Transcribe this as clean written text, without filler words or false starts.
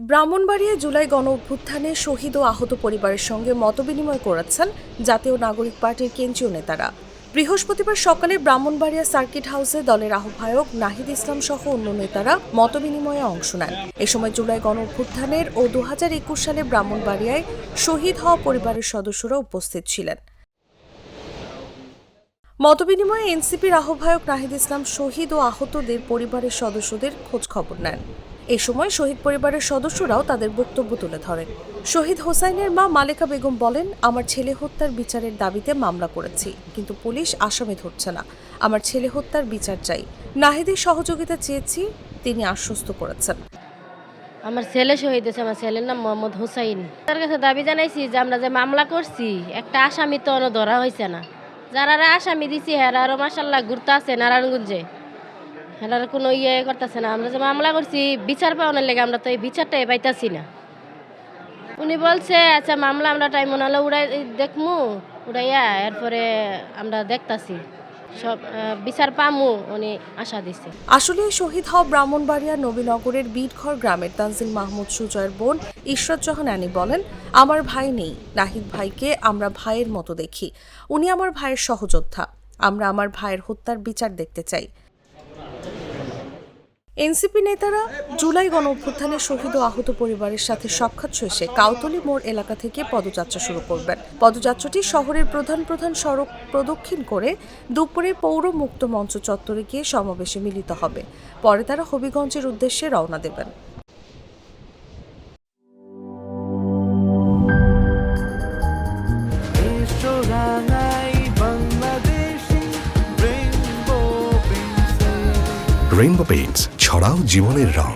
ব্রাহ্মণবাড়িয়ায় জুলাই গণঅভ্যুত্থানে শহীদ ও আহত পরিবারের সঙ্গে মতবিনিময় করেছেন জাতীয় নাগরিক পার্টির কেন্দ্রীয় নেতারা। বৃহস্পতিবার সকালে ব্রাহ্মণবাড়িয়া সার্কিট হাউসে দলের আহ্বায়ক নাহিদ ইসলাম সহ অন্য নেতারা মতবিনিময়ে অংশ নেন। এ সময় জুলাই গণঅভ্যুত্থানের ও 2021 সালে ব্রাহ্মণবাড়িয়ায় শহীদ হওয়া পরিবারের সদস্যরা উপস্থিত ছিলেন। মতবিনিময়ে এনসিপির আহ্বায়ক নাহিদ ইসলাম শহীদ ও আহতদের পরিবারের সদস্যদের খোঁজ খবর নেন। এ সময় শহীদ পরিবারের সদস্যরাও তাদের বক্তব্য তুলে ধরেন। শহীদ হোসাইনের মা মালেকা বেগম বলেন, আমার ছেলে হত্যার বিচারের দাবিতে মামলা করেছি, কিন্তু পুলিশ আসামি ধরছে না। আমার ছেলে হত্যার বিচার চাই। নাহিদের সহযোগিতা চেয়েছি, তিনি আশ্বস্ত করেছেন। আমার ছেলে শহীদ হয়েছে, আমার ছেলের নাম মোহাম্মদ হোসাইন। তার কাছে দাবি জানাইছি যে আমরা যে মামলা করছি একটা আসামি তো ধরা হয়েছে না। যারা আসামি দিছি হেরা আরো মাসাল্লাহ ঘুরতে আছে নারায়ণগঞ্জে, হেরার কোনো করতেছে না। আমরা যে মামলা করছি বিচার পাওয়ানোর লেগে আমরা তো এই বিচারটাই পাইতাছি না। উনি বলছে আচ্ছা মামলা আমরা টাইম মনে উড়াই দেখমু, উড়াইয়া এরপরে আমরা দেখতাছি সব বিচার পামু, উনি আশা দিচ্ছে। আসলে শহীদ হওয়া ব্রাহ্মণবাড়িয়া নবীনগরের বিটঘর গ্রামের তানজিল মাহমুদ সুজয়ের বোন ইশরাত জাহান আনি বলেন, আমার ভাই নেই, নাহিদ ভাইকে আমরা ভাইয়ের মতো দেখি। উনি আমার ভাইয়ের সহযোদ্ধা। আমরা আমার ভাইয়ের হত্যার বিচার দেখতে চাই। এনসিপি নেতারা জুলাই গণঅভ্যুত্থানে শহীদ ও আহত পরিবারের সাথে সাক্ষাৎ শেষে কাউতলী মোড় এলাকা থেকে পদযাত্রা শুরু করবেন। পদযাত্রাটি শহরের প্রধান সড়ক প্রদক্ষিণ করে দুপুরে পৌর মুক্ত মঞ্চ চত্বরে গিয়ে সমাবেশে মিলিত হবে। পরে তারা হবিগঞ্জের উদ্দেশ্যে রওনা দেবেন। রেইনবো পেইন্টস, ছড়াও জীবনের রং।